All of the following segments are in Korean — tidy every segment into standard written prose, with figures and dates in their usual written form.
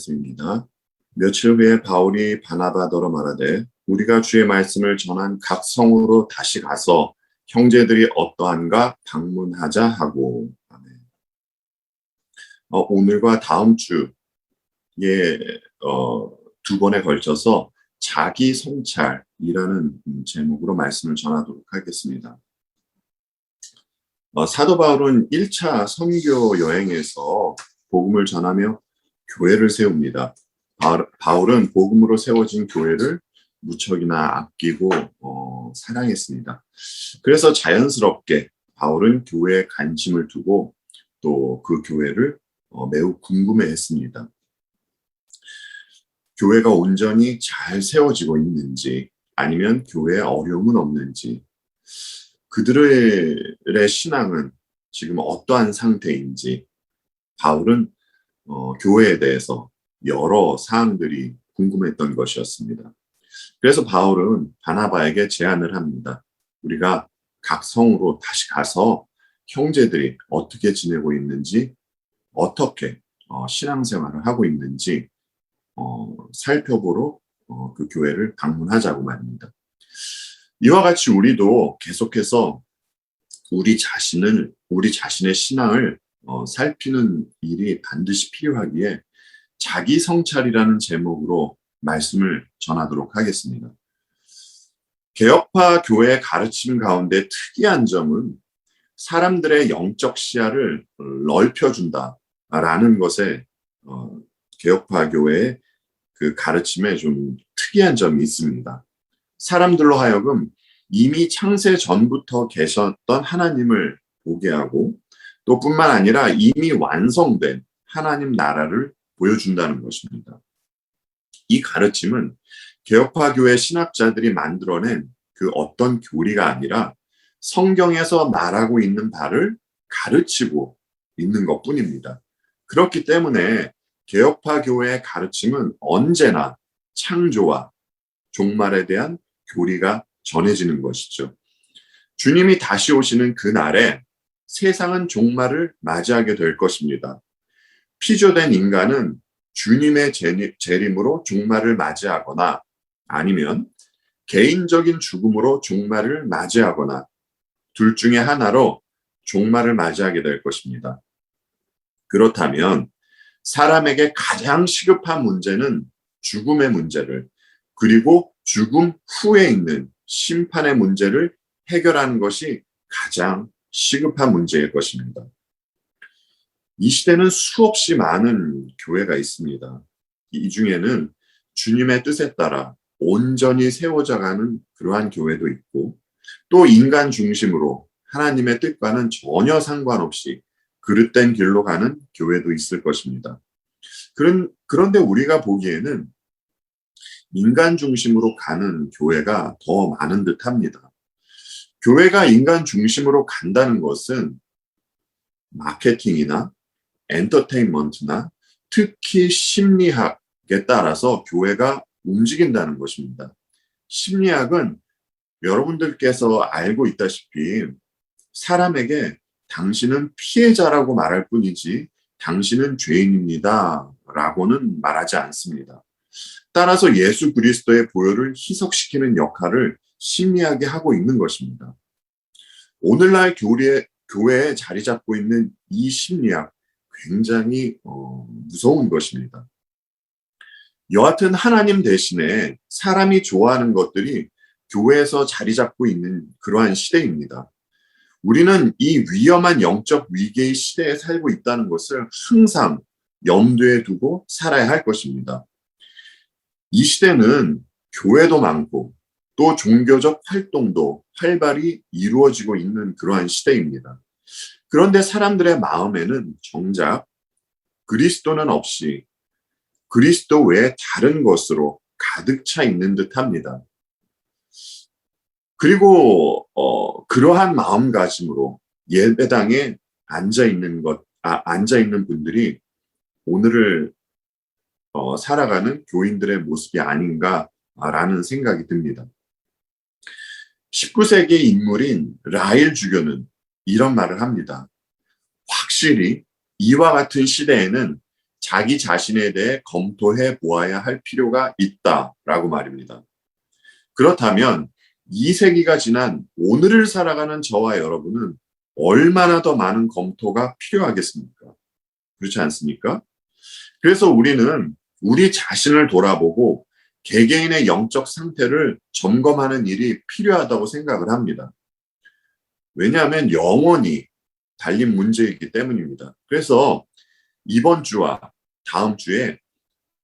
말씀입니다. 며칠 후에 바울이 바나바더러 말하되 우리가 주의 말씀을 전한 각 성으로 다시 가서 형제들이 어떠한가 방문하자 하고. 아멘. 오늘과 다음 주에 두 번에 걸쳐서 자기 성찰이라는 제목으로 말씀을 전하도록 하겠습니다. 사도 바울은 1차 선교 여행에서 복음을 전하며 교회를 세웁니다. 바울은 복음으로 세워진 교회를 무척이나 아끼고 사랑했습니다. 그래서 자연스럽게 바울은 교회에 관심을 두고 또 그 교회를 매우 궁금해했습니다. 교회가 온전히 잘 세워지고 있는지, 아니면 교회에 어려움은 없는지, 그들의 신앙은 지금 어떠한 상태인지, 바울은 교회에 대해서 여러 사항들이 궁금했던 것이었습니다. 그래서 바울은 바나바에게 제안을 합니다. 우리가 각 성으로 다시 가서 형제들이 어떻게 지내고 있는지, 어떻게 신앙생활을 하고 있는지 살펴보러 그 교회를 방문하자고 말입니다. 이와 같이 우리도 계속해서 우리 자신의 신앙을 살피는 일이 반드시 필요하기에 자기 성찰이라는 제목으로 말씀을 전하도록 하겠습니다. 개혁파 교회의 가르침 가운데 특이한 점은 사람들의 영적 시야를 넓혀준다라는 것에 개혁파 교회의 그 가르침에 좀 특이한 점이 있습니다. 사람들로 하여금 이미 창세 전부터 계셨던 하나님을 보게 하고, 또 뿐만 아니라 이미 완성된 하나님 나라를 보여준다는 것입니다. 이 가르침은 개혁파 교회 신학자들이 만들어낸 그 어떤 교리가 아니라 성경에서 말하고 있는 바를 가르치고 있는 것뿐입니다. 그렇기 때문에 개혁파 교회의 가르침은 언제나 창조와 종말에 대한 교리가 전해지는 것이죠. 주님이 다시 오시는 그날에 세상은 종말을 맞이하게 될 것입니다. 피조된 인간은 주님의 재림으로 종말을 맞이하거나, 아니면 개인적인 죽음으로 종말을 맞이하거나, 둘 중에 하나로 종말을 맞이하게 될 것입니다. 그렇다면 사람에게 가장 시급한 문제는 죽음의 문제를, 그리고 죽음 후에 있는 심판의 문제를 해결하는 것이 가장 시급한 문제일 것입니다. 이 시대는 수없이 많은 교회가 있습니다. 이 중에는 주님의 뜻에 따라 온전히 세워져가는 그러한 교회도 있고, 또 인간 중심으로 하나님의 뜻과는 전혀 상관없이 그릇된 길로 가는 교회도 있을 것입니다. 그런데 우리가 보기에는 인간 중심으로 가는 교회가 더 많은 듯합니다. 교회가 인간 중심으로 간다는 것은 마케팅이나 엔터테인먼트나 특히 심리학에 따라서 교회가 움직인다는 것입니다. 심리학은 여러분들께서 알고 있다시피 사람에게 당신은 피해자라고 말할 뿐이지 당신은 죄인입니다 라고는 말하지 않습니다. 따라서 예수 그리스도의 보혈을 희석시키는 역할을 심리학이 하고 있는 것입니다. 오늘날 교회에 자리 잡고 있는 이 심리학, 굉장히 무서운 것입니다. 여하튼 하나님 대신에 사람이 좋아하는 것들이 교회에서 자리 잡고 있는 그러한 시대입니다. 우리는 이 위험한 영적 위기의 시대에 살고 있다는 것을 항상 염두에 두고 살아야 할 것입니다. 이 시대는 교회도 많고 또 종교적 활동도 활발히 이루어지고 있는 그러한 시대입니다. 그런데 사람들의 마음에는 정작 그리스도는 없이 그리스도 외에 다른 것으로 가득 차 있는 듯합니다. 그리고 그러한 마음가짐으로 예배당에 앉아 있는 분들이 오늘을 살아가는 교인들의 모습이 아닌가라는 생각이 듭니다. 19세기 인물인 라일 주교는 이런 말을 합니다. 확실히 이와 같은 시대에는 자기 자신에 대해 검토해 보아야 할 필요가 있다라고 말입니다. 그렇다면 이 세기가 지난 오늘을 살아가는 저와 여러분은 얼마나 더 많은 검토가 필요하겠습니까? 그렇지 않습니까? 그래서 우리는 우리 자신을 돌아보고 개개인의 영적 상태를 점검하는 일이 필요하다고 생각을 합니다. 왜냐하면 영원히 달린 문제이기 때문입니다. 그래서 이번 주와 다음 주에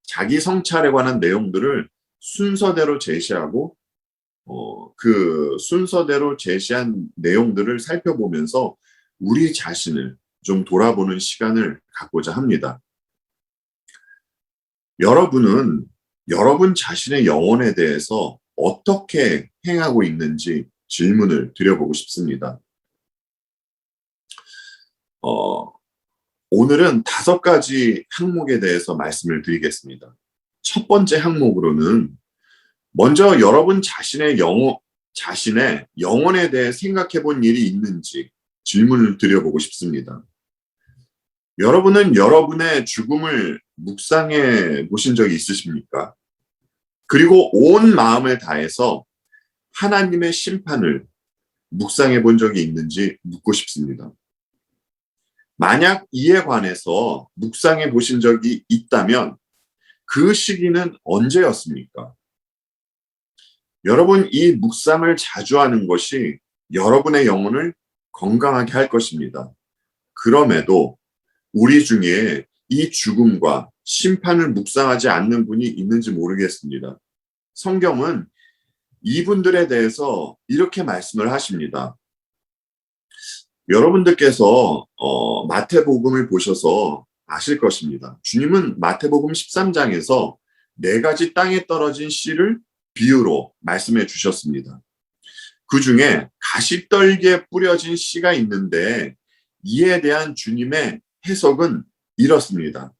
자기 성찰에 관한 내용들을 순서대로 제시하고 그 순서대로 제시한 내용들을 살펴보면서 우리 자신을 좀 돌아보는 시간을 갖고자 합니다. 여러분은 여러분 자신의 영혼에 대해서 어떻게 행하고 있는지 질문을 드려보고 싶습니다. 어, 오늘은 5가지 항목에 대해서 말씀을 드리겠습니다. 첫 번째 항목으로는 먼저 여러분 자신의 영혼에 대해 생각해 본 일이 있는지 질문을 드려보고 싶습니다. 여러분은 여러분의 죽음을 묵상해 보신 적이 있으십니까? 그리고 온 마음을 다해서 하나님의 심판을 묵상해 본 적이 있는지 묻고 싶습니다. 만약 이에 관해서 묵상해 보신 적이 있다면 그 시기는 언제였습니까? 여러분, 이 묵상을 자주 하는 것이 여러분의 영혼을 건강하게 할 것입니다. 그럼에도 우리 중에 이 죽음과 심판을 묵상하지 않는 분이 있는지 모르겠습니다. 성경은 이분들에 대해서 이렇게 말씀을 하십니다. 여러분들께서 마태복음을 보셔서 아실 것입니다. 주님은 마태복음 13장에서 4가지 땅에 떨어진 씨를 비유로 말씀해 주셨습니다. 그 중에 가시떨기에 뿌려진 씨가 있는데 이에 대한 주님의 해석은 이렇습니다.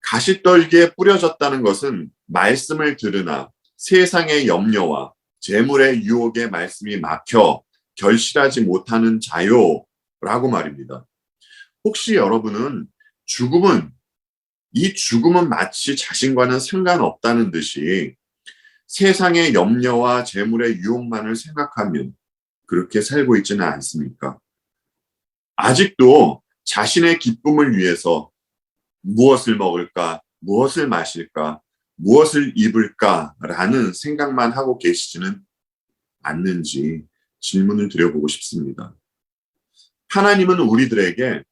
가시떨기에 뿌려졌다는 것은 말씀을 들으나 세상의 염려와 재물의 유혹에 말씀이 막혀 결실하지 못하는 자요라고 말입니다. 혹시 여러분은 이 죽음은 마치 자신과는 상관없다는 듯이 세상의 염려와 재물의 유혹만을 생각하면 그렇게 살고 있지는 않습니까? 아직도 자신의 기쁨을 위해서 무엇을 먹을까, 무엇을 마실까, 무엇을 입을까라는 생각만 하고 계시지는 않는지 질문을 드려보고 싶습니다. 하나님은 우리들에게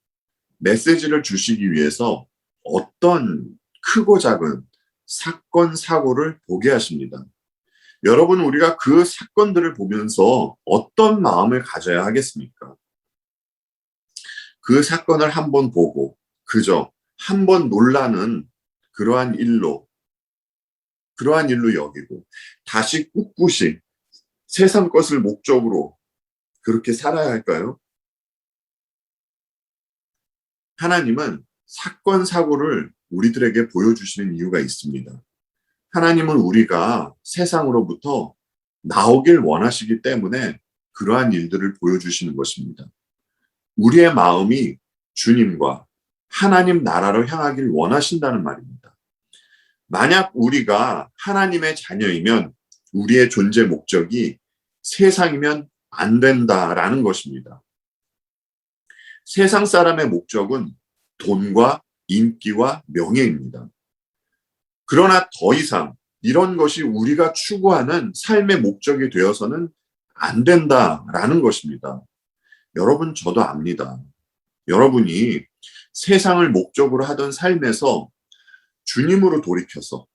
메시지를 주시기 위해서 어떤 크고 작은 사건, 사고를 보게 하십니다. 여러분, 우리가 그 사건들을 보면서 어떤 마음을 가져야 하겠습니까? 그 사건을 한번 보고 그저 한번 놀라는 그러한 일로 여기고 다시 꿋꿋이 세상 것을 목적으로 그렇게 살아야 할까요? 하나님은 사건, 사고를 우리들에게 보여주시는 이유가 있습니다. 하나님은 우리가 세상으로부터 나오길 원하시기 때문에 그러한 일들을 보여주시는 것입니다. 우리의 마음이 주님과 하나님 나라로 향하길 원하신다는 말입니다. 만약 우리가 하나님의 자녀이면 우리의 존재 목적이 세상이면 안 된다라는 것입니다. 세상 사람의 목적은 돈과 인기와 명예입니다. 그러나 더 이상 이런 것이 우리가 추구하는 삶의 목적이 되어서는 안 된다라는 것입니다. 여러분, 저도 압니다. 여러분이 세상을 목적으로 하던 삶에서 주님으로 돌이켜서,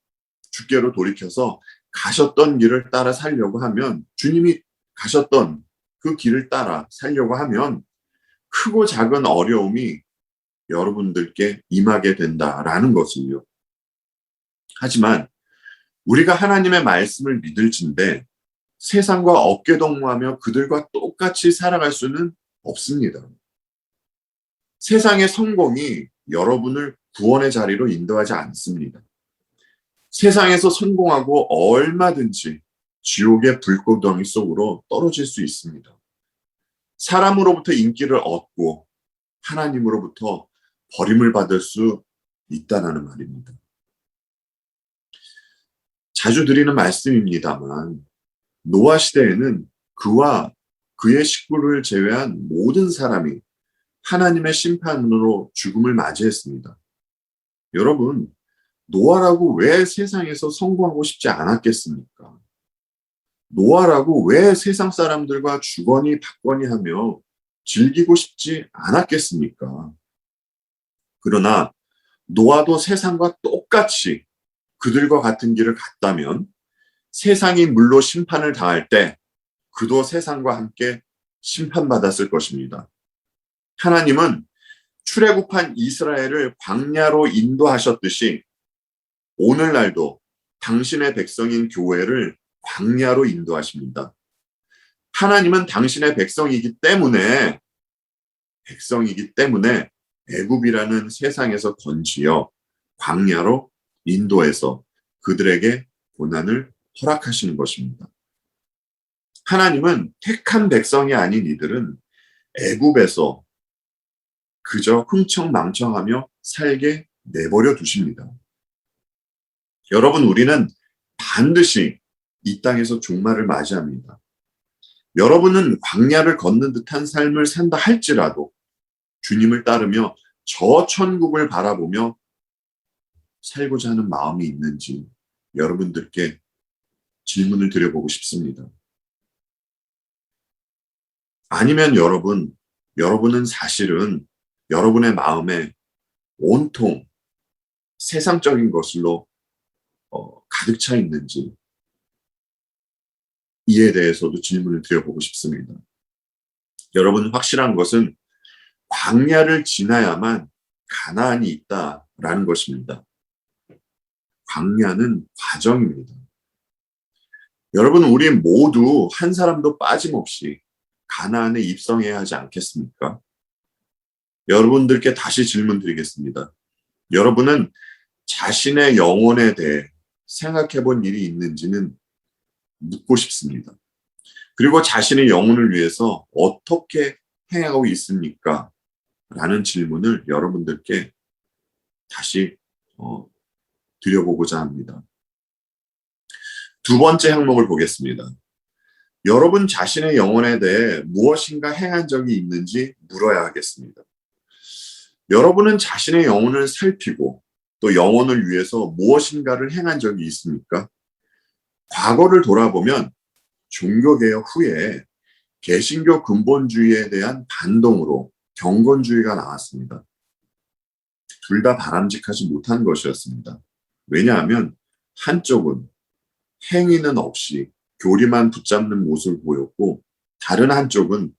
주께로 돌이켜서 가셨던 길을 따라 살려고 하면, 주님이 가셨던 그 길을 따라 살려고 하면 크고 작은 어려움이 여러분들께 임하게 된다라는 것을요. 하지만 우리가 하나님의 말씀을 믿을진데 세상과 어깨동무하며 그들과 똑같이 살아갈 수는 없습니다. 세상의 성공이 여러분을 구원의 자리로 인도하지 않습니다. 세상에서 성공하고 얼마든지 지옥의 불구덩이 속으로 떨어질 수 있습니다. 사람으로부터 인기를 얻고 하나님으로부터 버림을 받을 수 있다라는 말입니다. 자주 드리는 말씀입니다만 노아 시대에는 그와 그의 식구를 제외한 모든 사람이 하나님의 심판으로 죽음을 맞이했습니다. 여러분, 노아라고 왜 세상에서 성공하고 싶지 않았겠습니까? 노아라고 왜 세상 사람들과 주거니 받거니 하며 즐기고 싶지 않았겠습니까? 그러나 노아도 세상과 똑같이 그들과 같은 길을 갔다면 세상이 물로 심판을 당할 때 그도 세상과 함께 심판받았을 것입니다. 하나님은 출애굽한 이스라엘을 광야로 인도하셨듯이 오늘날도 당신의 백성인 교회를 광야로 인도하십니다. 하나님은 당신의 백성이기 때문에 애굽이라는 세상에서 건지어 광야로 인도해서 그들에게 고난을 허락하시는 것입니다. 하나님은 택한 백성이 아닌 이들은 애굽에서 그저 흥청망청하며 살게 내버려 두십니다. 여러분, 우리는 반드시 이 땅에서 종말을 맞이합니다. 여러분은 광야를 걷는 듯한 삶을 산다 할지라도 주님을 따르며 저 천국을 바라보며 살고자 하는 마음이 있는지 여러분들께 질문을 드려보고 싶습니다. 아니면 여러분은 사실은 여러분의 마음에 온통 세상적인 것으로 가득 차 있는지 이에 대해서도 질문을 드려보고 싶습니다. 여러분, 확실한 것은 광야를 지나야만 가나안이 있다라는 것입니다. 광야는 과정입니다. 여러분, 우리 모두 한 사람도 빠짐없이 가나안에 입성해야 하지 않겠습니까? 여러분들께 다시 질문 드리겠습니다. 여러분은 자신의 영혼에 대해 생각해 본 일이 있는지는 묻고 싶습니다. 그리고 자신의 영혼을 위해서 어떻게 행하고 있습니까? 라는 질문을 여러분들께 다시 드려보고자 합니다. 두 번째 항목을 보겠습니다. 여러분 자신의 영혼에 대해 무엇인가 행한 적이 있는지 물어야 하겠습니다. 여러분은 자신의 영혼을 살피고 또 영혼을 위해서 무엇인가를 행한 적이 있습니까? 과거를 돌아보면 종교개혁 후에 개신교 근본주의에 대한 반동으로 경건주의가 나왔습니다. 둘 다 바람직하지 못한 것이었습니다. 왜냐하면 한쪽은 행위는 없이 교리만 붙잡는 모습을 보였고 다른 한쪽은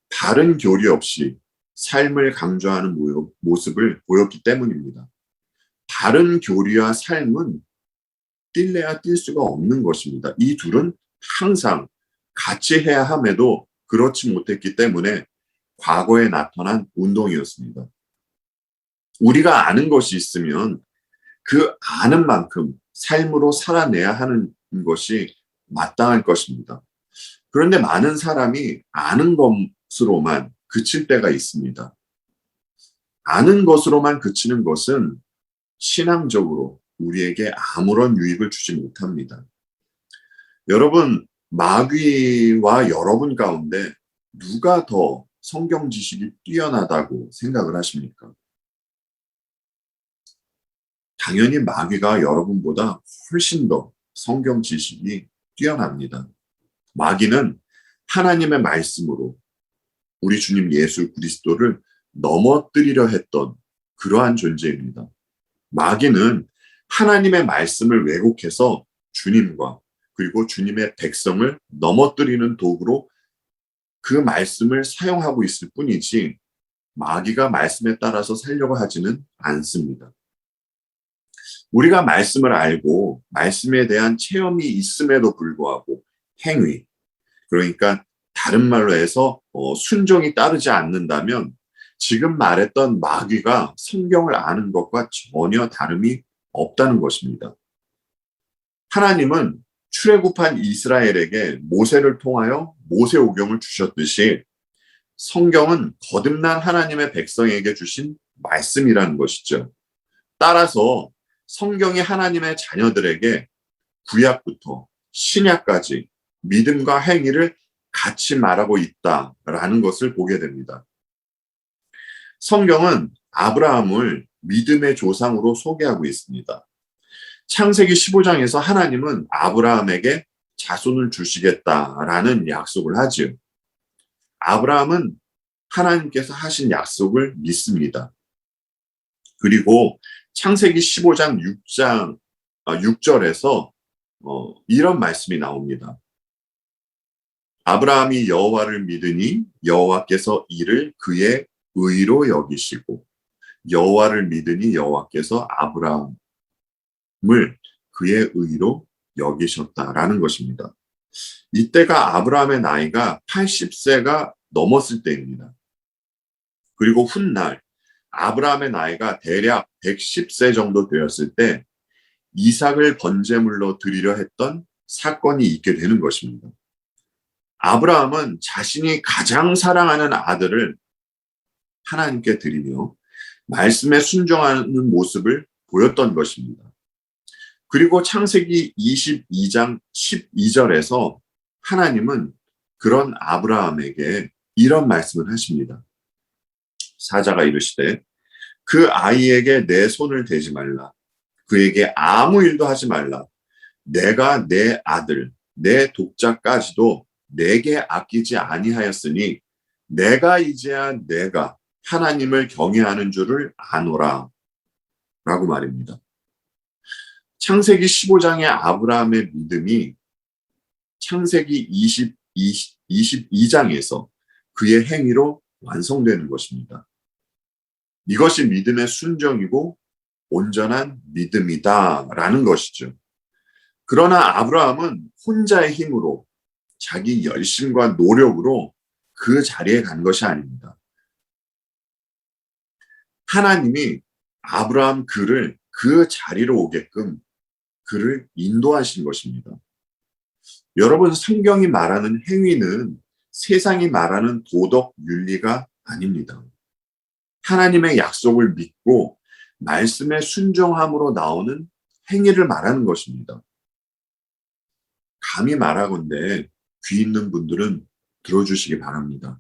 다른 교리 없이 삶을 강조하는 모습을 보였기 때문입니다. 다른 교리와 삶은 뛸래야 뛸 수가 없는 것입니다. 이 둘은 항상 같이 해야 함에도 그렇지 못했기 때문에 과거에 나타난 운동이었습니다. 우리가 아는 것이 있으면 그 아는 만큼 삶으로 살아내야 하는 것이 마땅할 것입니다. 그런데 많은 사람이 아는 것으로만 그칠 때가 있습니다. 아는 것으로만 그치는 것은 신앙적으로 우리에게 아무런 유익을 주지 못합니다. 여러분, 마귀와 여러분 가운데 누가 더 성경 지식이 뛰어나다고 생각을 하십니까? 당연히 마귀가 여러분보다 훨씬 더 성경 지식이 뛰어납니다. 마귀는 하나님의 말씀으로 우리 주님 예수 그리스도를 넘어뜨리려 했던 그러한 존재입니다. 마귀는 하나님의 말씀을 왜곡해서 주님과 그리고 주님의 백성을 넘어뜨리는 도구로 그 말씀을 사용하고 있을 뿐이지 마귀가 말씀에 따라서 살려고 하지는 않습니다. 우리가 말씀을 알고 말씀에 대한 체험이 있음에도 불구하고 행위, 그러니까 다른 말로 해서 순종이 따르지 않는다면 지금 말했던 마귀가 성경을 아는 것과 전혀 다름이 없다는 것입니다. 하나님은 출애굽한 이스라엘에게 모세를 통하여 모세오경을 주셨듯이 성경은 거듭난 하나님의 백성에게 주신 말씀이라는 것이죠. 따라서 성경이 하나님의 자녀들에게 구약부터 신약까지 믿음과 행위를 같이 말하고 있다라는 것을 보게 됩니다. 성경은 아브라함을 믿음의 조상으로 소개하고 있습니다. 창세기 15장에서 하나님은 아브라함에게 자손을 주시겠다라는 약속을 하지요. 아브라함은 하나님께서 하신 약속을 믿습니다. 그리고 창세기 15장 6절에서 이런 말씀이 나옵니다. 아브라함이 여호와를 믿으니 여호와께서 이를 그의 의로 여기시고 여호와를 믿으니 여호와께서 아브라함을 그의 의로 여기셨다라는 것입니다. 이때가 아브라함의 나이가 80세가 넘었을 때입니다. 그리고 훗날 아브라함의 나이가 대략 110세 정도 되었을 때 이삭을 번제물로 드리려 했던 사건이 있게 되는 것입니다. 아브라함은 자신이 가장 사랑하는 아들을 하나님께 드리며 말씀에 순종하는 모습을 보였던 것입니다. 그리고 창세기 22장 12절에서 하나님은 그런 아브라함에게 이런 말씀을 하십니다. 사자가 이르시되 그 아이에게 내 손을 대지 말라. 그에게 아무 일도 하지 말라. 내가 내 아들, 내 독자까지도 내게 아끼지 아니하였으니 내가 이제야 내가 하나님을 경외하는 줄을 아노라 라고 말입니다. 창세기 15장의 아브라함의 믿음이 창세기 22장에서 그의 행위로 완성되는 것입니다. 이것이 믿음의 순종이고 온전한 믿음이다라는 것이죠. 그러나 아브라함은 혼자의 힘으로 자기 열심과 노력으로 그 자리에 간 것이 아닙니다. 하나님이 아브라함 그를 그 자리로 오게끔 그를 인도하신 것입니다. 여러분, 성경이 말하는 행위는 세상이 말하는 도덕 윤리가 아닙니다. 하나님의 약속을 믿고 말씀에 순종함으로 나오는 행위를 말하는 것입니다. 감히 말하건대 귀 있는 분들은 들어주시기 바랍니다.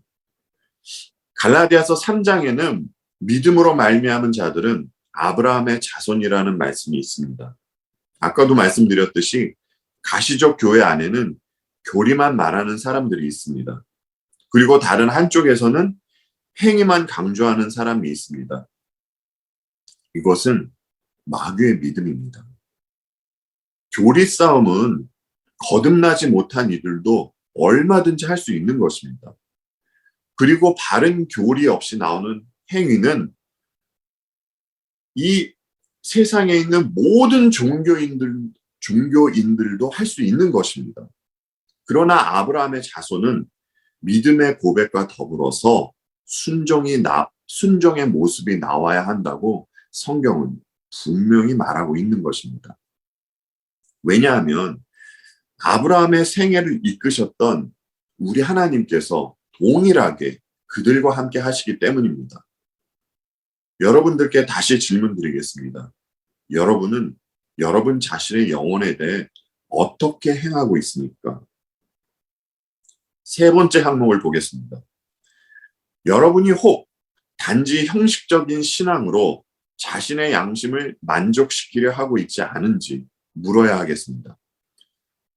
갈라디아서 3장에는 믿음으로 말미암은 자들은 아브라함의 자손이라는 말씀이 있습니다. 아까도 말씀드렸듯이 가시적 교회 안에는 교리만 말하는 사람들이 있습니다. 그리고 다른 한쪽에서는 행위만 강조하는 사람이 있습니다. 이것은 마귀의 믿음입니다. 교리 싸움은 거듭나지 못한 이들도 얼마든지 할 수 있는 것입니다. 그리고 바른 교리 없이 나오는 행위는 이 세상에 있는 모든 종교인들도 할 수 있는 것입니다. 그러나 아브라함의 자손은 믿음의 고백과 더불어서 순종의 모습이 나와야 한다고 성경은 분명히 말하고 있는 것입니다. 왜냐하면 아브라함의 생애를 이끄셨던 우리 하나님께서 동일하게 그들과 함께 하시기 때문입니다. 여러분들께 다시 질문 드리겠습니다. 여러분은 여러분 자신의 영혼에 대해 어떻게 행하고 있습니까? 세 번째 항목을 보겠습니다. 여러분이 혹 단지 형식적인 신앙으로 자신의 양심을 만족시키려 하고 있지 않은지 물어야 하겠습니다.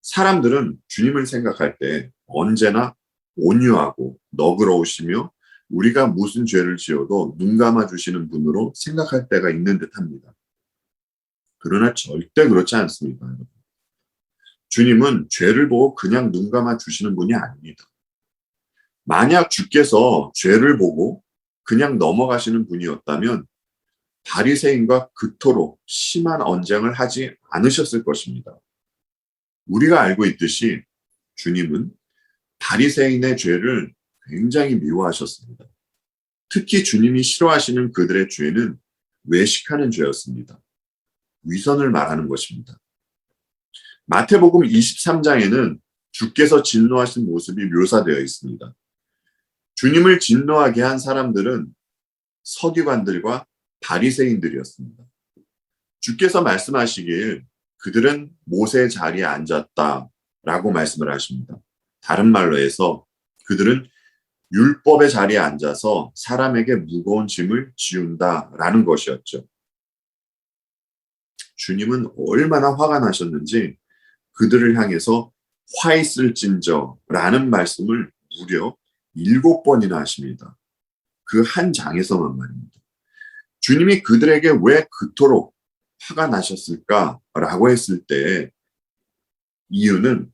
사람들은 주님을 생각할 때 언제나 온유하고 너그러우시며 우리가 무슨 죄를 지어도 눈 감아 주시는 분으로 생각할 때가 있는 듯합니다. 그러나 절대 그렇지 않습니다. 주님은 죄를 보고 그냥 눈 감아 주시는 분이 아닙니다. 만약 주께서 죄를 보고 그냥 넘어가시는 분이었다면 바리새인과 그토록 심한 언쟁을 하지 않으셨을 것입니다. 우리가 알고 있듯이 주님은 바리새인의 죄를 굉장히 미워하셨습니다. 특히 주님이 싫어하시는 그들의 죄는 외식하는 죄였습니다. 위선을 말하는 것입니다. 마태복음 23장에는 주께서 진노하신 모습이 묘사되어 있습니다. 주님을 진노하게 한 사람들은 서기관들과 바리새인들이었습니다. 주께서 말씀하시길 그들은 모세 자리에 앉았다라고 말씀을 하십니다. 다른 말로 해서 그들은 율법의 자리에 앉아서 사람에게 무거운 짐을 지운다라는 것이었죠. 주님은 얼마나 화가 나셨는지 그들을 향해서 화 있을진저라는 말씀을 무려 7번이나 하십니다. 그 한 장에서만 말입니다. 주님이 그들에게 왜 그토록 화가 나셨을까라고 했을 때 이유는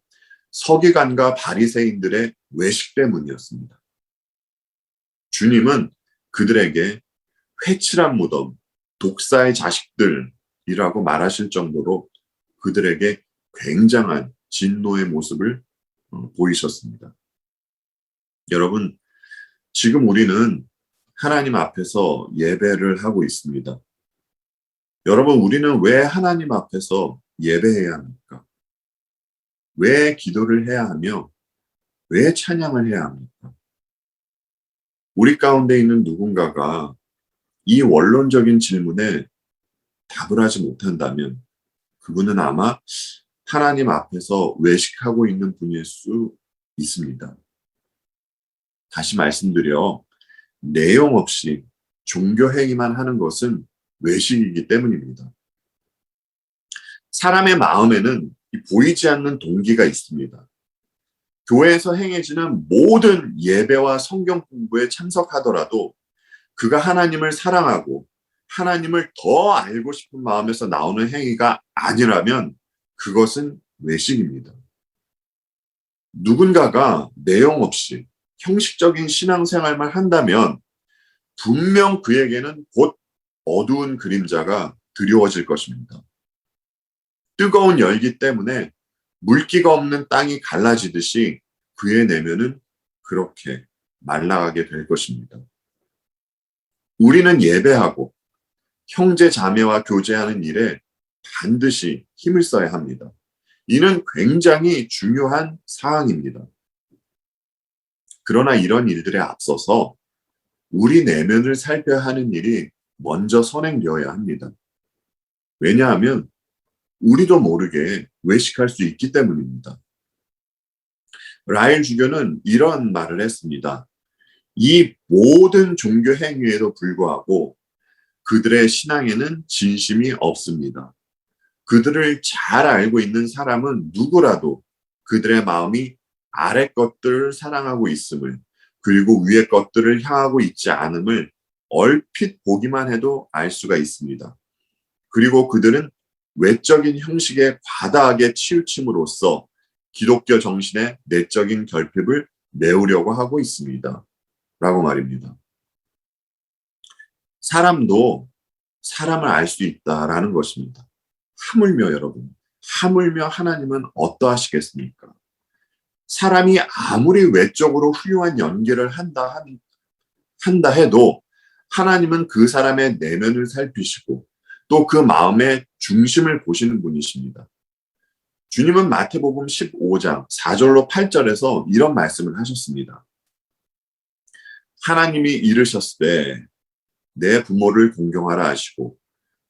서기관과 바리새인들의 외식 때문이었습니다. 주님은 그들에게 회칠한 무덤, 독사의 자식들이라고 말하실 정도로 그들에게 굉장한 진노의 모습을 보이셨습니다. 여러분, 지금 우리는 하나님 앞에서 예배를 하고 있습니다. 여러분, 우리는 왜 하나님 앞에서 예배해야 합니까? 왜 기도를 해야 하며 왜 찬양을 해야 합니까? 우리 가운데 있는 누군가가 이 원론적인 질문에 답을 하지 못한다면 그분은 아마 하나님 앞에서 외식하고 있는 분일 수 있습니다. 다시 말씀드려 내용 없이 종교 행위만 하는 것은 외식이기 때문입니다. 사람의 마음에는 보이지 않는 동기가 있습니다. 교회에서 행해지는 모든 예배와 성경 공부에 참석하더라도 그가 하나님을 사랑하고 하나님을 더 알고 싶은 마음에서 나오는 행위가 아니라면 그것은 외식입니다. 누군가가 내용 없이 형식적인 신앙생활만 한다면 분명 그에게는 곧 어두운 그림자가 드리워질 것입니다. 뜨거운 열기 때문에 물기가 없는 땅이 갈라지듯이 그의 내면은 그렇게 말라가게 될 것입니다. 우리는 예배하고 형제 자매와 교제하는 일에 반드시 힘을 써야 합니다. 이는 굉장히 중요한 사항입니다. 그러나 이런 일들에 앞서서 우리 내면을 살펴야 하는 일이 먼저 선행되어야 합니다. 왜냐하면 우리도 모르게 외식할 수 있기 때문입니다. 라일 주교는 이런 말을 했습니다. 이 모든 종교 행위에도 불구하고 그들의 신앙에는 진심이 없습니다. 그들을 잘 알고 있는 사람은 누구라도 그들의 마음이 아래 것들을 사랑하고 있음을 그리고 위의 것들을 향하고 있지 않음을 얼핏 보기만 해도 알 수가 있습니다. 그리고 그들은 외적인 형식에 과다하게 치우침으로써 기독교 정신의 내적인 결핍을 메우려고 하고 있습니다. 라고 말입니다. 사람도 사람을 알 수 있다라는 것입니다. 하물며 여러분, 하물며 하나님은 어떠하시겠습니까? 사람이 아무리 외적으로 훌륭한 연기를 한다 해도 하나님은 그 사람의 내면을 살피시고 또 그 마음의 중심을 보시는 분이십니다. 주님은 마태복음 15장 4절로 8절에서 이런 말씀을 하셨습니다. 하나님이 이르셨을 때 내 부모를 공경하라 하시고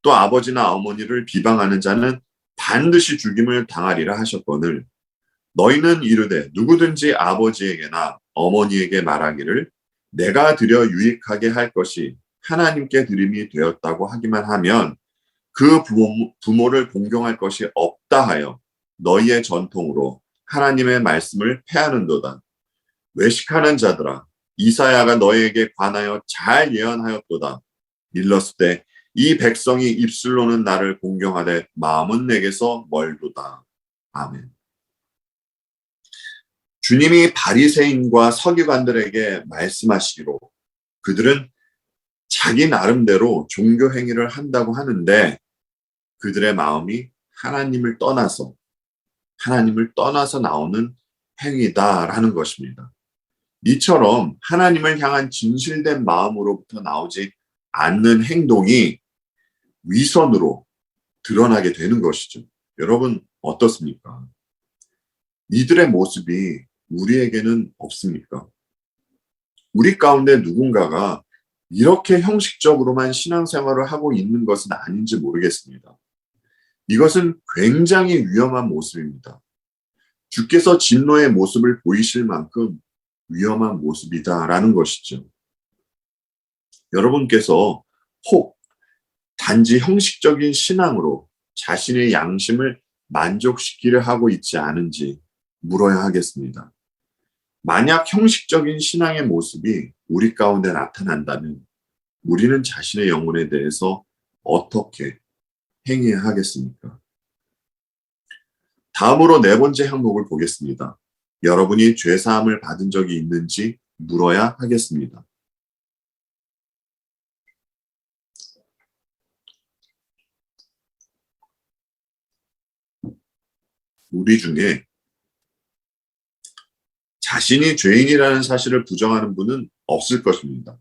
또 아버지나 어머니를 비방하는 자는 반드시 죽임을 당하리라 하셨거늘 너희는 이르되 누구든지 아버지에게나 어머니에게 말하기를 내가 드려 유익하게 할 것이 하나님께 드림이 되었다고 하기만 하면 그 부모를 공경할 것이 없다 하여 너희의 전통으로 하나님의 말씀을 패하는도다. 외식하는 자들아 이사야가 너희에게 관하여 잘 예언하였도다. 일렀을 때 이 백성이 입술로는 나를 공경하되 마음은 내게서 멀도다. 아멘. 주님이 바리새인과 서기관들에게 말씀하시기로 그들은 자기 나름대로 종교 행위를 한다고 하는데 그들의 마음이 하나님을 떠나서 나오는 행위다라는 것입니다. 이처럼 하나님을 향한 진실된 마음으로부터 나오지 않는 행동이 위선으로 드러나게 되는 것이죠. 여러분 어떻습니까? 이들의 모습이 우리에게는 없습니까? 우리 가운데 누군가가 이렇게 형식적으로만 신앙생활을 하고 있는 것은 아닌지 모르겠습니다. 이것은 굉장히 위험한 모습입니다. 주께서 진노의 모습을 보이실 만큼 위험한 모습이다라는 것이죠. 여러분께서 혹 단지 형식적인 신앙으로 자신의 양심을 만족시키려 하고 있지 않은지 물어야 하겠습니다. 만약 형식적인 신앙의 모습이 우리 가운데 나타난다면 우리는 자신의 영혼에 대해서 어떻게 행해야 하겠습니까? 다음으로 네 번째 항목을 보겠습니다. 여러분이 죄사함을 받은 적이 있는지 물어야 하겠습니다. 우리 중에 자신이 죄인이라는 사실을 부정하는 분은 없을 것입니다.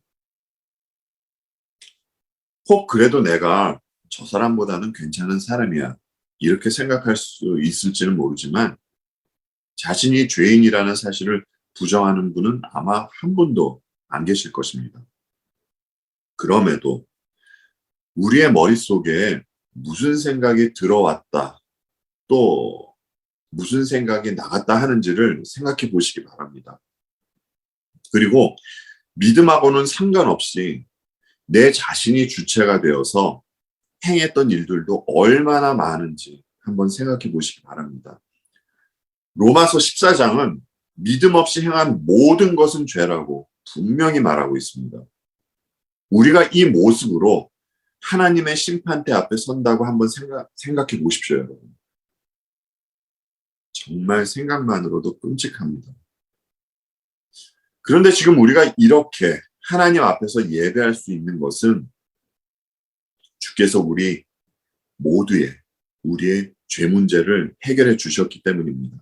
혹 그래도 내가 저 사람보다는 괜찮은 사람이야, 이렇게 생각할 수 있을지는 모르지만 자신이 죄인이라는 사실을 부정하는 분은 아마 한 분도 안 계실 것입니다. 그럼에도 우리의 머릿속에 무슨 생각이 들어왔다, 또 무슨 생각이 나갔다 하는지를 생각해 보시기 바랍니다. 그리고 믿음하고는 상관없이 내 자신이 주체가 되어서 행했던 일들도 얼마나 많은지 한번 생각해 보시기 바랍니다. 로마서 14장은 믿음 없이 행한 모든 것은 죄라고 분명히 말하고 있습니다. 우리가 이 모습으로 하나님의 심판대 앞에 선다고 한번 생각해 보십시오, 여러분. 정말 생각만으로도 끔찍합니다. 그런데 지금 우리가 이렇게 하나님 앞에서 예배할 수 있는 것은 주께서 우리 모두의 우리의 죄 문제를 해결해 주셨기 때문입니다.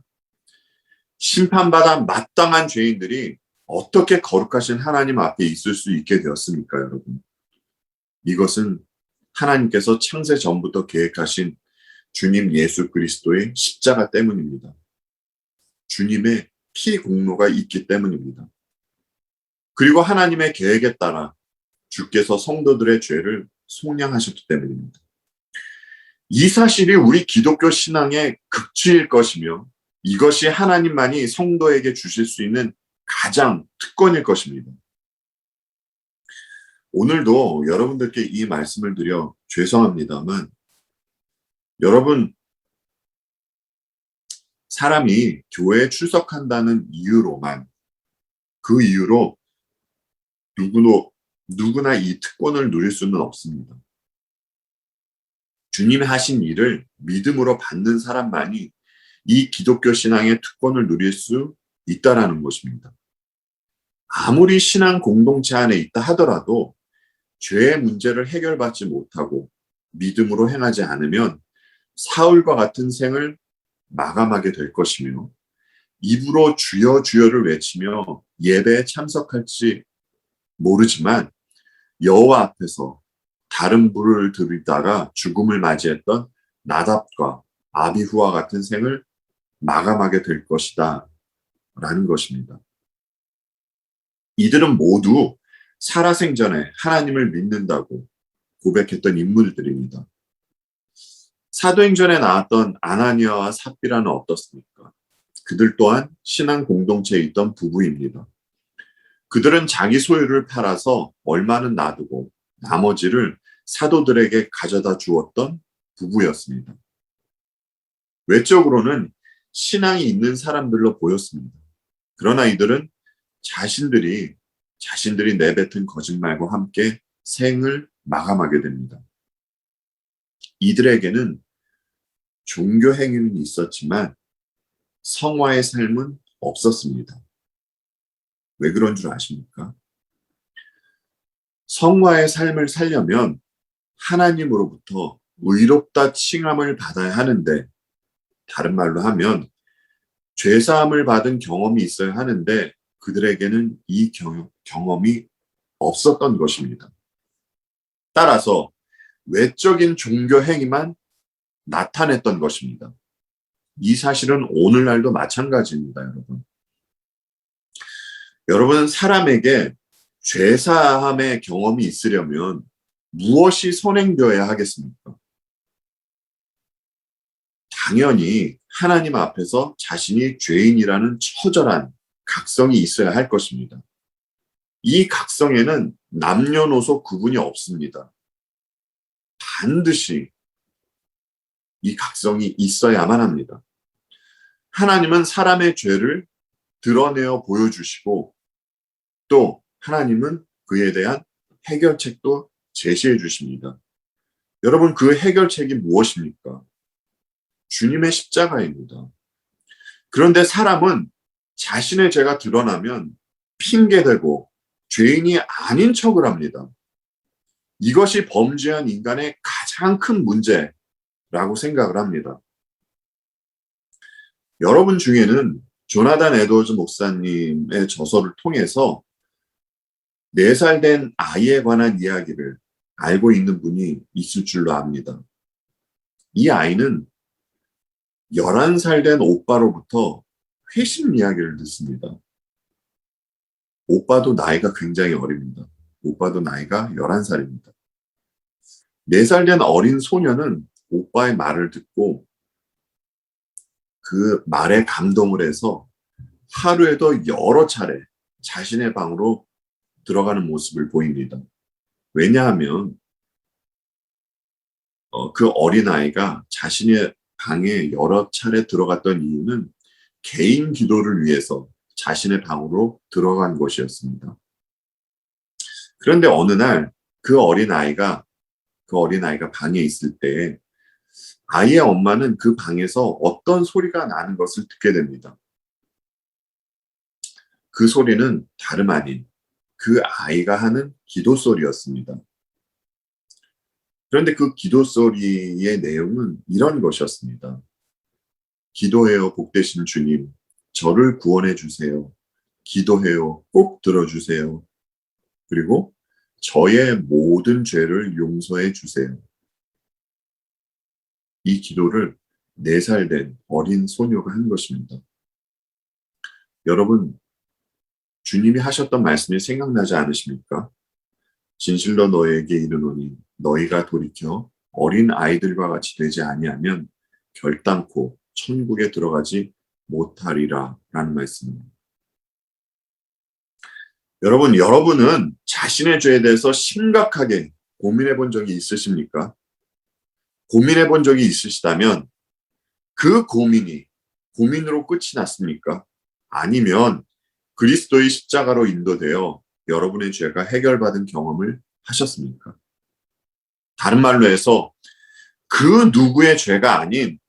심판받아 마땅한 죄인들이 어떻게 거룩하신 하나님 앞에 있을 수 있게 되었습니까, 여러분? 이것은 하나님께서 창세 전부터 계획하신 주님 예수 그리스도의 십자가 때문입니다. 주님의 피 공로가 있기 때문입니다. 그리고 하나님의 계획에 따라 주께서 성도들의 죄를 속량하셨기 때문입니다. 이 사실이 우리 기독교 신앙의 극치일 것이며 이것이 하나님만이 성도에게 주실 수 있는 가장 특권일 것입니다. 오늘도 여러분들께 이 말씀을 드려 죄송합니다만, 여러분, 사람이 교회에 출석한다는 이유로만, 그 이유로 누구나 이 특권을 누릴 수는 없습니다. 주님이 하신 일을 믿음으로 받는 사람만이 이 기독교 신앙의 특권을 누릴 수 있다라는 것입니다. 아무리 신앙 공동체 안에 있다 하더라도 죄의 문제를 해결받지 못하고 믿음으로 행하지 않으면 사울과 같은 생을 마감하게 될 것이며 입으로 주여 주여를 외치며 예배에 참석할지 모르지만 여호와 앞에서 다른 불을 들이다가 죽음을 맞이했던 나답과 아비후와 같은 생을 마감하게 될 것이다 라는 것입니다. 이들은 모두 살아생전에 하나님을 믿는다고 고백했던 인물들입니다. 사도행전에 나왔던 아나니아와 삽비라는 어떻습니까? 그들 또한 신앙 공동체에 있던 부부입니다. 그들은 자기 소유를 팔아서 얼마는 놔두고 나머지를 사도들에게 가져다 주었던 부부였습니다. 외적으로는 신앙이 있는 사람들로 보였습니다. 그러나 이들은 자신들이 내뱉은 거짓말과 함께 생을 마감하게 됩니다. 이들에게는 종교 행위는 있었지만 성화의 삶은 없었습니다. 왜 그런 줄 아십니까? 성화의 삶을 살려면 하나님으로부터 의롭다 칭함을 받아야 하는데, 다른 말로 하면 죄사함을 받은 경험이 있어야 하는데 그들에게는 이 경험이 없었던 것입니다. 따라서 외적인 종교 행위만 나타냈던 것입니다. 이 사실은 오늘날도 마찬가지입니다, 여러분. 여러분, 사람에게 죄사함의 경험이 있으려면 무엇이 선행되어야 하겠습니까? 당연히 하나님 앞에서 자신이 죄인이라는 처절한 각성이 있어야 할 것입니다. 이 각성에는 남녀노소 구분이 없습니다. 반드시 이 각성이 있어야만 합니다. 하나님은 사람의 죄를 드러내어 보여주시고 또 하나님은 그에 대한 해결책도 제시해 주십니다. 여러분, 그 해결책이 무엇입니까? 주님의 십자가입니다. 그런데 사람은 자신의 죄가 드러나면 핑계대고 죄인이 아닌 척을 합니다. 이것이 범죄한 인간의 가장 큰 문제라고 생각을 합니다. 여러분 중에는 조나단 에드워즈 목사님의 저서를 통해서 4살 된 아이에 관한 이야기를 알고 있는 분이 있을 줄로 압니다. 이 아이는 11살 된 오빠로부터 회심 이야기를 듣습니다. 오빠도 나이가 굉장히 어립니다. 오빠도 나이가 11살입니다. 4살 된 어린 소녀는 오빠의 말을 듣고 그 말에 감동을 해서 하루에도 여러 차례 자신의 방으로 들어가는 모습을 보입니다. 왜냐하면 그 어린아이가 자신의 방에 여러 차례 들어갔던 이유는 개인 기도를 위해서 자신의 방으로 들어간 것이었습니다. 그런데 어느 날 그 어린아이가 방에 있을 때 아이의 엄마는 그 방에서 어떤 소리가 나는 것을 듣게 됩니다. 그 소리는 다름 아닌 그 아이가 하는 기도 소리였습니다. 그런데 그 기도 소리의 내용은 이런 것이었습니다. 기도해요, 복되신 주님. 저를 구원해 주세요. 기도해요. 꼭 들어주세요. 그리고 저의 모든 죄를 용서해 주세요. 이 기도를 4살 된 어린 소녀가 한 것입니다. 여러분, 주님이 하셨던 말씀이 생각나지 않으십니까? 진실로 너에게 이르노니 너희가 돌이켜 어린 아이들과 같이 되지 아니하면 결단코 천국에 들어가지 못하리라 라는 말씀입니다. 여러분은 자신의 죄에 대해서 심각하게 고민해 본 적이 있으십니까? 고민해 본 적이 있으시다면 그 고민으로 끝이 났습니까? 아니면 그리스도의 십자가로 인도되어 여러분의 죄가 해결받은 경험을 하셨습니까? 다른 말로 해서 그 누구의 죄가 아닌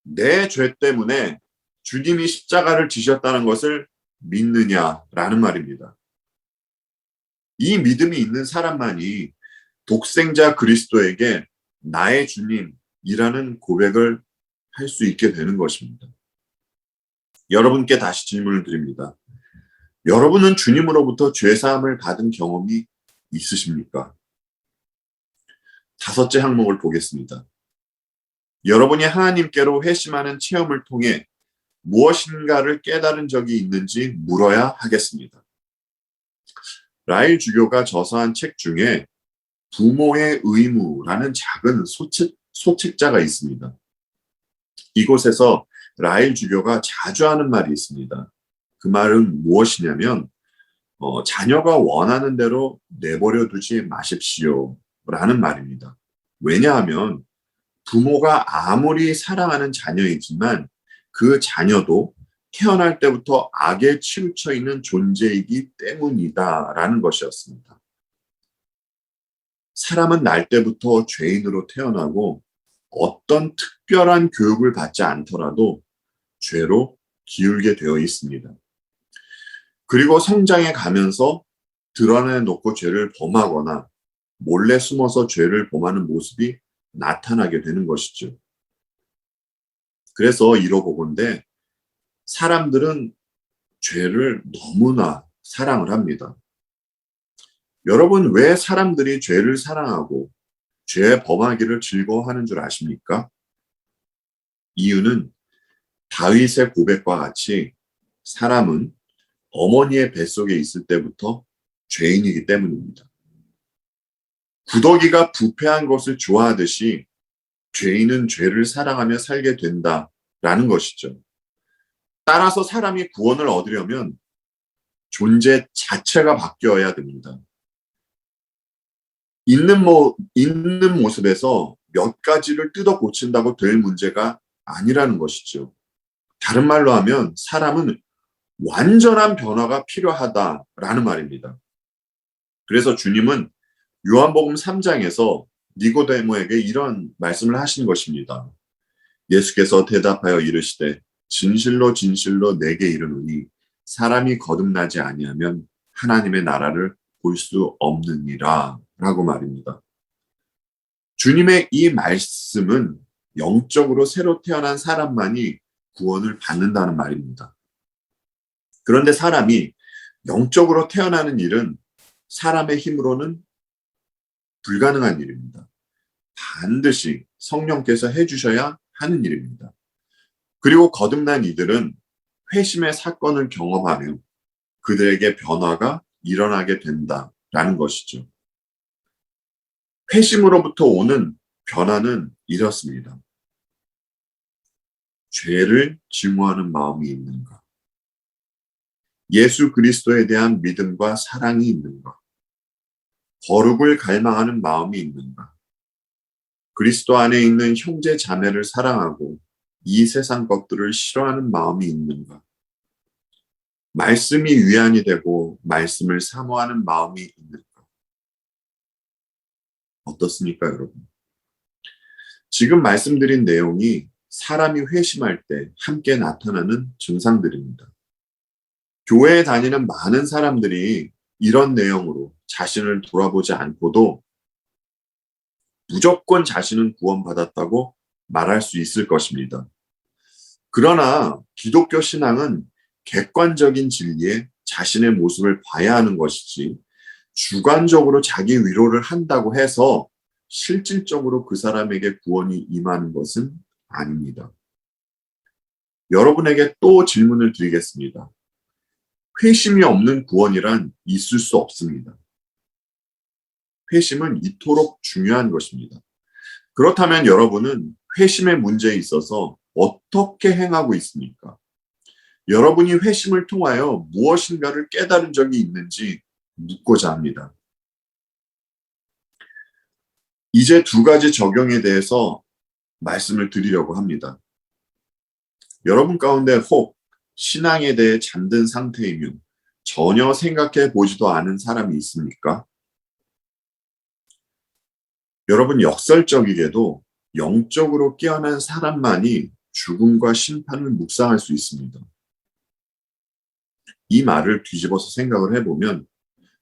내 죄 때문에 주님이 십자가를 지셨다는 것을 믿느냐라는 말입니다. 이 믿음이 있는 사람만이 독생자 그리스도에게 나의 주님이라는 고백을 할 수 있게 되는 것입니다. 여러분께 다시 질문을 드립니다. 여러분은 주님으로부터 죄사함을 받은 경험이 있으십니까? 5째 항목을 보겠습니다. 여러분이 하나님께로 회심하는 체험을 통해 무엇인가를 깨달은 적이 있는지 물어야 하겠습니다. 라일 주교가 저서한 책 중에 부모의 의무라는 작은 소책자가 있습니다. 이곳에서 라일 주교가 자주 하는 말이 있습니다. 그 말은 무엇이냐면 자녀가 원하는 대로 내버려 두지 마십시오 라는 말입니다. 왜냐하면 부모가 아무리 사랑하는 자녀이지만 그 자녀도 태어날 때부터 악에 치우쳐 있는 존재이기 때문이다라는 것이었습니다. 사람은 날 때부터 죄인으로 태어나고 어떤 특별한 교육을 받지 않더라도 죄로 기울게 되어 있습니다. 그리고 성장해 가면서 드러내놓고 죄를 범하거나 몰래 숨어서 죄를 범하는 모습이 나타나게 되는 것이죠. 그래서 이러보건대 사람들은 죄를 너무나 사랑을 합니다. 여러분, 왜 사람들이 죄를 사랑하고 죄 범하기를 즐거워하는 줄 아십니까? 이유는 다윗의 고백과 같이 사람은 어머니의 뱃속에 있을 때부터 죄인이기 때문입니다. 구더기가 부패한 것을 좋아하듯이 죄인은 죄를 사랑하며 살게 된다라는 것이죠. 따라서 사람이 구원을 얻으려면 존재 자체가 바뀌어야 됩니다. 있는 모습에서 몇 가지를 뜯어 고친다고 될 문제가 아니라는 것이죠. 다른 말로 하면 사람은 완전한 변화가 필요하다라는 말입니다. 그래서 주님은 요한복음 3장에서 니고데모에게 이런 말씀을 하신 것입니다. 예수께서 대답하여 이르시되 진실로 진실로 내게 이르노니 사람이 거듭나지 아니하면 하나님의 나라를 볼 수 없느니라 라고 말입니다. 주님의 이 말씀은 영적으로 새로 태어난 사람만이 구원을 받는다는 말입니다. 그런데 사람이 영적으로 태어나는 일은 사람의 힘으로는 불가능한 일입니다. 반드시 성령께서 해주셔야 하는 일입니다. 그리고 거듭난 이들은 회심의 사건을 경험하며 그들에게 변화가 일어나게 된다라는 것이죠. 회심으로부터 오는 변화는 이렇습니다. 죄를 증오하는 마음이 있는가? 예수 그리스도에 대한 믿음과 사랑이 있는가? 거룩을 갈망하는 마음이 있는가? 그리스도 안에 있는 형제 자매를 사랑하고 이 세상 것들을 싫어하는 마음이 있는가? 말씀이 위안이 되고 말씀을 사모하는 마음이 있는가? 어떻습니까, 여러분? 지금 말씀드린 내용이 사람이 회심할 때 함께 나타나는 증상들입니다. 교회에 다니는 많은 사람들이 이런 내용으로 자신을 돌아보지 않고도 무조건 자신은 구원받았다고 말할 수 있을 것입니다. 그러나 기독교 신앙은 객관적인 진리에 자신의 모습을 봐야 하는 것이지 주관적으로 자기 위로를 한다고 해서 실질적으로 그 사람에게 구원이 임하는 것은 아닙니다. 여러분에게 또 질문을 드리겠습니다. 회심이 없는 구원이란 있을 수 없습니다. 회심은 이토록 중요한 것입니다. 그렇다면 여러분은 회심의 문제에 있어서 어떻게 행하고 있습니까? 여러분이 회심을 통하여 무엇인가를 깨달은 적이 있는지 묻고자 합니다. 이제 두 가지 적용에 대해서 말씀을 드리려고 합니다. 여러분 가운데 혹 신앙에 대해 잠든 상태이며 전혀 생각해 보지도 않은 사람이 있습니까? 여러분 역설적이게도 영적으로 깨어난 사람만이 죽음과 심판을 묵상할 수 있습니다. 이 말을 뒤집어서 생각을 해보면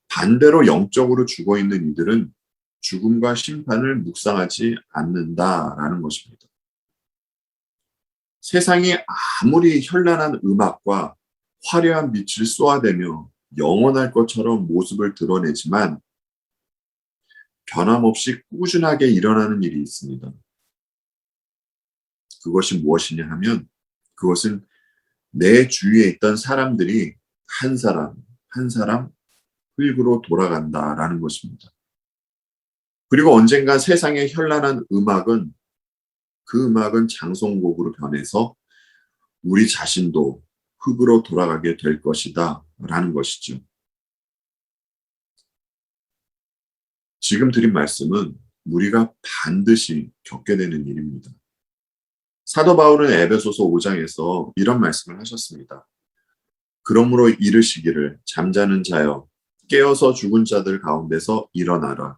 반대로 영적으로 죽어있는 이들은 죽음과 심판을 묵상하지 않는다라는 것입니다. 세상이 아무리 현란한 음악과 화려한 빛을 쏘아대며 영원할 것처럼 모습을 드러내지만 변함없이 꾸준하게 일어나는 일이 있습니다. 그것이 무엇이냐 하면 그것은 내 주위에 있던 사람들이 한 사람 한 사람 흙으로 돌아간다라는 것입니다. 그리고 언젠가 세상의 현란한 음악은 그 음악은 장송곡으로 변해서 우리 자신도 흙으로 돌아가게 될 것이다 라는 것이죠. 지금 드린 말씀은 우리가 반드시 겪게 되는 일입니다. 사도 바울은 에베소서 5장에서 이런 말씀을 하셨습니다. 그러므로 이르시기를 잠자는 자여 깨어서 죽은 자들 가운데서 일어나라.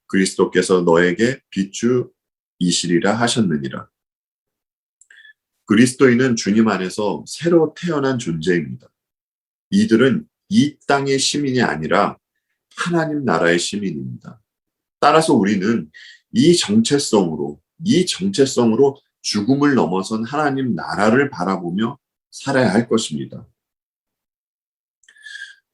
그리스도께서 너에게 비추이시리라 하셨느니라. 그리스도인은 주님 안에서 새로 태어난 존재입니다. 이들은 이 땅의 시민이 아니라 하나님 나라의 시민입니다. 따라서 우리는 이 정체성으로 죽음을 넘어선 하나님 나라를 바라보며 살아야 할 것입니다.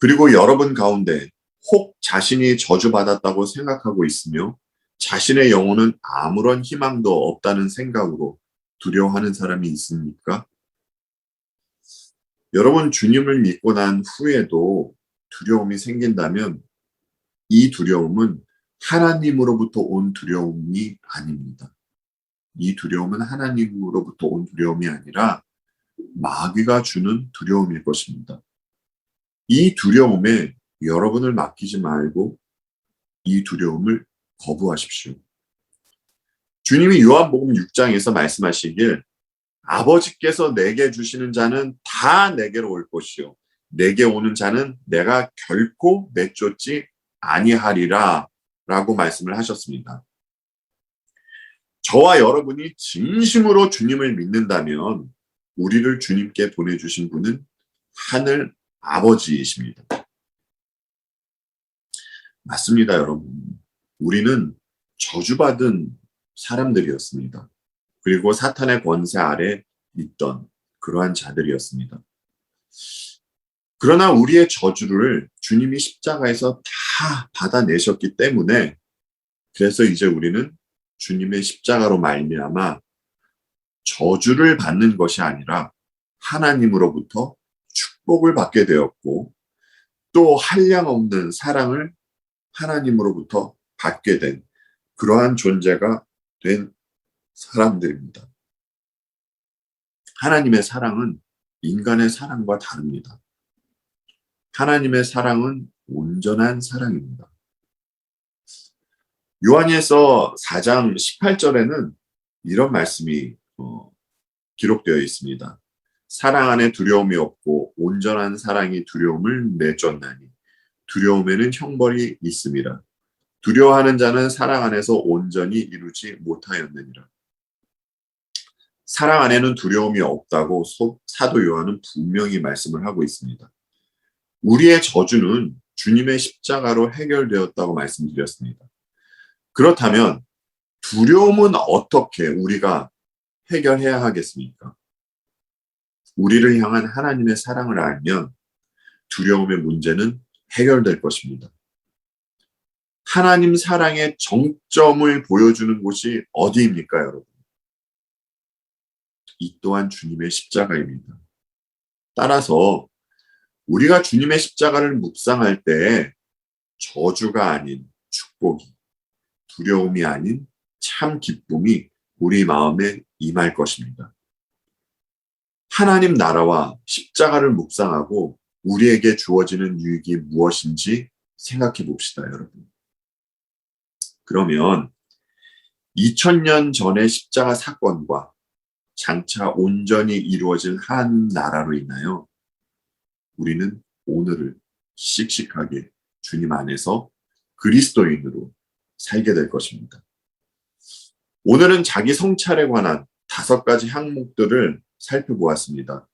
그리고 여러분 가운데 혹 자신이 저주받았다고 생각하고 있으며 자신의 영혼은 아무런 희망도 없다는 생각으로 두려워하는 사람이 있습니까? 여러분 주님을 믿고 난 후에도 두려움이 생긴다면 이 두려움은 하나님으로부터 온 두려움이 아닙니다. 이 두려움은 하나님으로부터 온 두려움이 아니라 마귀가 주는 두려움일 것입니다. 이 두려움에 여러분을 맡기지 말고 이 두려움을 거부하십시오. 주님이 요한복음 6장에서 말씀하시길 아버지께서 내게 주시는 자는 다 내게로 올 것이요 내게 오는 자는 내가 결코 내쫓지 아니하리라 라고 말씀을 하셨습니다. 저와 여러분이 진심으로 주님을 믿는다면 우리를 주님께 보내주신 분은 하늘 아버지이십니다. 맞습니다, 여러분. 우리는 저주받은 사람들이었습니다. 그리고 사탄의 권세 아래 있던 그러한 자들이었습니다. 그러나 우리의 저주를 주님이 십자가에서 다 받아내셨기 때문에 그래서 이제 우리는 주님의 십자가로 말미암아 저주를 받는 것이 아니라 하나님으로부터 축복을 받게 되었고 또 한량없는 사랑을 하나님으로부터 받게 된 그러한 존재가 된 사람들입니다. 하나님의 사랑은 인간의 사랑과 다릅니다. 하나님의 사랑은 온전한 사랑입니다. 요한일서 4장 18절에는 이런 말씀이 기록되어 있습니다. 사랑 안에 두려움이 없고 온전한 사랑이 두려움을 내쫓나니 두려움에는 형벌이 있음이라. 두려워하는 자는 사랑 안에서 온전히 이루지 못하였느니라. 사랑 안에는 두려움이 없다고 사도 요한은 분명히 말씀을 하고 있습니다. 우리의 저주는 주님의 십자가로 해결되었다고 말씀드렸습니다. 그렇다면 두려움은 어떻게 우리가 해결해야 하겠습니까? 우리를 향한 하나님의 사랑을 알면 두려움의 문제는 해결될 것입니다. 하나님 사랑의 정점을 보여주는 곳이 어디입니까, 여러분? 이 또한 주님의 십자가입니다. 따라서 우리가 주님의 십자가를 묵상할 때 저주가 아닌 축복이, 두려움이 아닌 참 기쁨이 우리 마음에 임할 것입니다. 하나님 나라와 십자가를 묵상하고 우리에게 주어지는 유익이 무엇인지 생각해 봅시다, 여러분. 그러면 2000년 전의 십자가 사건과 장차 온전히 이루어질 한 나라로 인하여 우리는 오늘을 씩씩하게 주님 안에서 그리스도인으로 살게 될 것입니다. 오늘은 자기 성찰에 관한 5가지 항목들을 살펴보았습니다.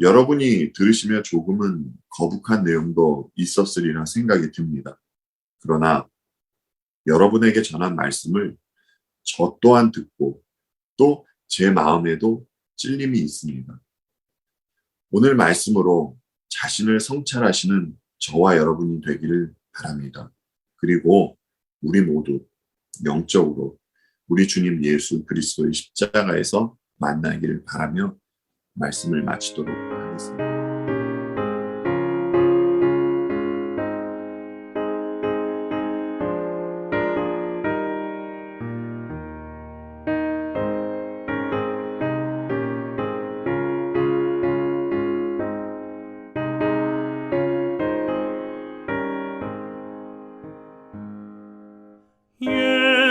여러분이 들으시며 조금은 거북한 내용도 있었으리라 생각이 듭니다. 그러나 여러분에게 전한 말씀을 저 또한 듣고 또 제 마음에도 찔림이 있습니다. 오늘 말씀으로 자신을 성찰하시는 저와 여러분이 되기를 바랍니다. 그리고 우리 모두 영적으로 우리 주님 예수 그리스도의 십자가에서 만나기를 바라며 말씀을 마치도록 하겠습니다.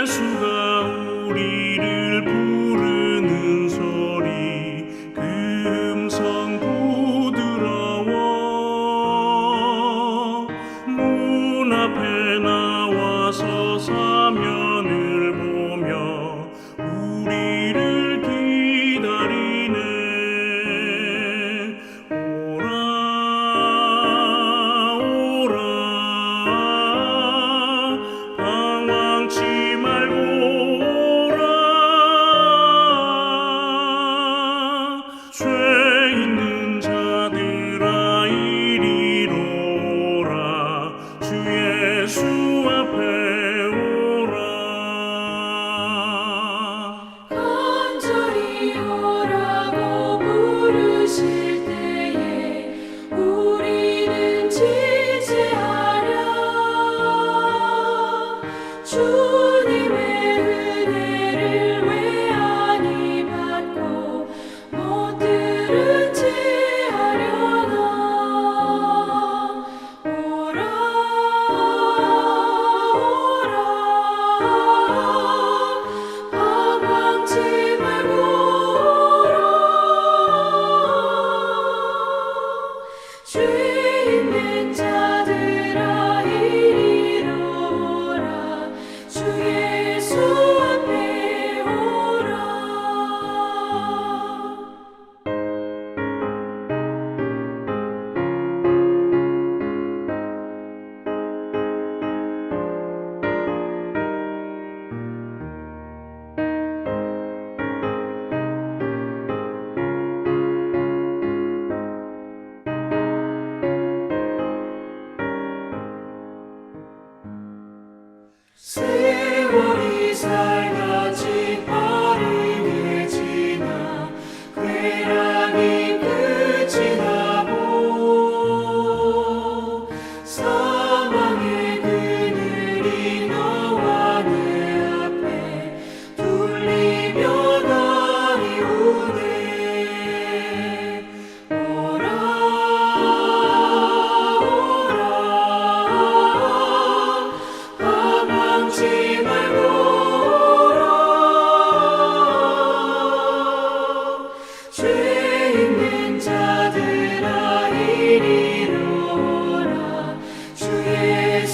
예수가 우리를 부르는 소리 그 음성 모두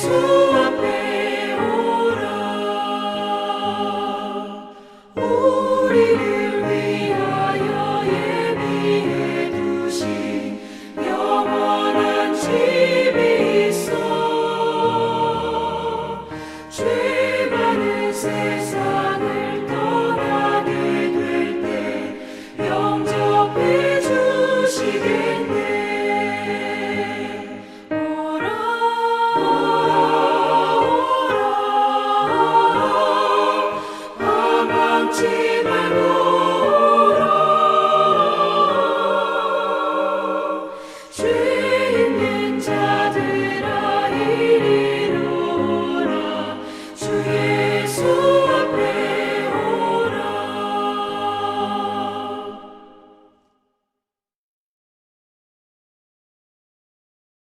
예수